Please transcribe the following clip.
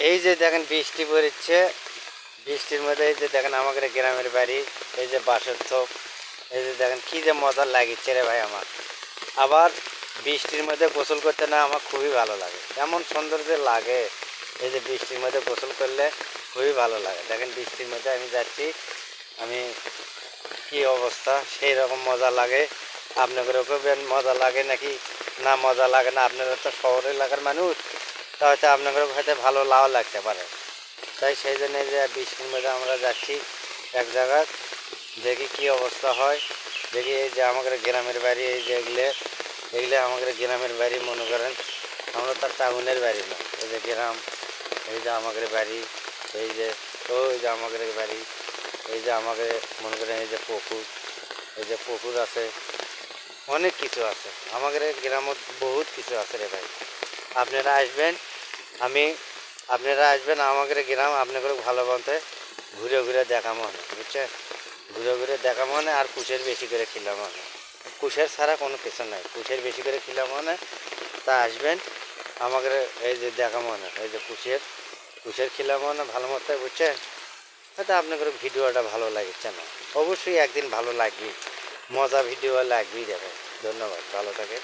এই যে দেখেন বৃষ্টি পড়ছে, বৃষ্টির মধ্যে এই যে দেখেন আমাদের গ্রামের বাড়ি, এই যে বাঁশের থোপ, এই যে দেখেন কি যে মজা লাগিচ্ছে রে ভাই আমার। আবার বৃষ্টির মধ্যে গোসল করতে না আমার খুবই ভালো লাগে, এমন সুন্দর যে লাগে। এই যে বৃষ্টির মধ্যে গোসল করলে খুবই ভালো লাগে। দেখেন বৃষ্টির মধ্যে আমি যাচ্ছি, আমি কি অবস্থা, সেই রকম মজা লাগে। আপনাদেরও মজা লাগে নাকি না মজা লাগে না? আপনারা তো শহর এলাকার মানুষ, তা হয়তো আপনাদের হয়তো ভালো লাও লাগতে পারে। তাই সেই জন্য যে বৃষ্টির মধ্যে আমরা যাচ্ছি এক জায়গায়, দেখি কি অবস্থা হয়। দেখি এই যে আমাদের গ্রামের বাড়ি, এই যে এগুলো আমাদের গ্রামের বাড়ি মনে করেন, আমরা তার টাউনের বাড়ি না। এই যে গ্রাম, এই যে আমাদের বাড়ি, এই যে ওই যে আমাদের বাড়ি, এই যে আমাদের মনে করেন এই যে পুকুর, এই যে পুকুর আছে, অনেক কিছু আছে আমাদের গ্রামে, বহুত কিছু আছে রে ভাই। আপনারা আসবেন, আমি আপনারা আসবেন আমাদের গ্রাম, আপনাদের ভালো মতে ঘুরে ঘুরে দেখা মনে, বুঝছেন? ঘুরে ঘুরে দেখা মনে, আর কুশের বেশি করে খিলা মনে। কুশের ছাড়া কোনো কিছু নাই, কুশের বেশি করে খিলা মনে। তা আসবেন আমাদের এই যে দেখা মনে, এই যে কুশের খিলা মনে ভালো মতো, বুঝছেন? হয়তো আপনাদের ভিডিওটা ভালো লাগছে না, অবশ্যই একদিন ভালো লাগবে, মজা ভিডিও লাগবেই। দেখেন, ধন্যবাদ, ভালো থাকে।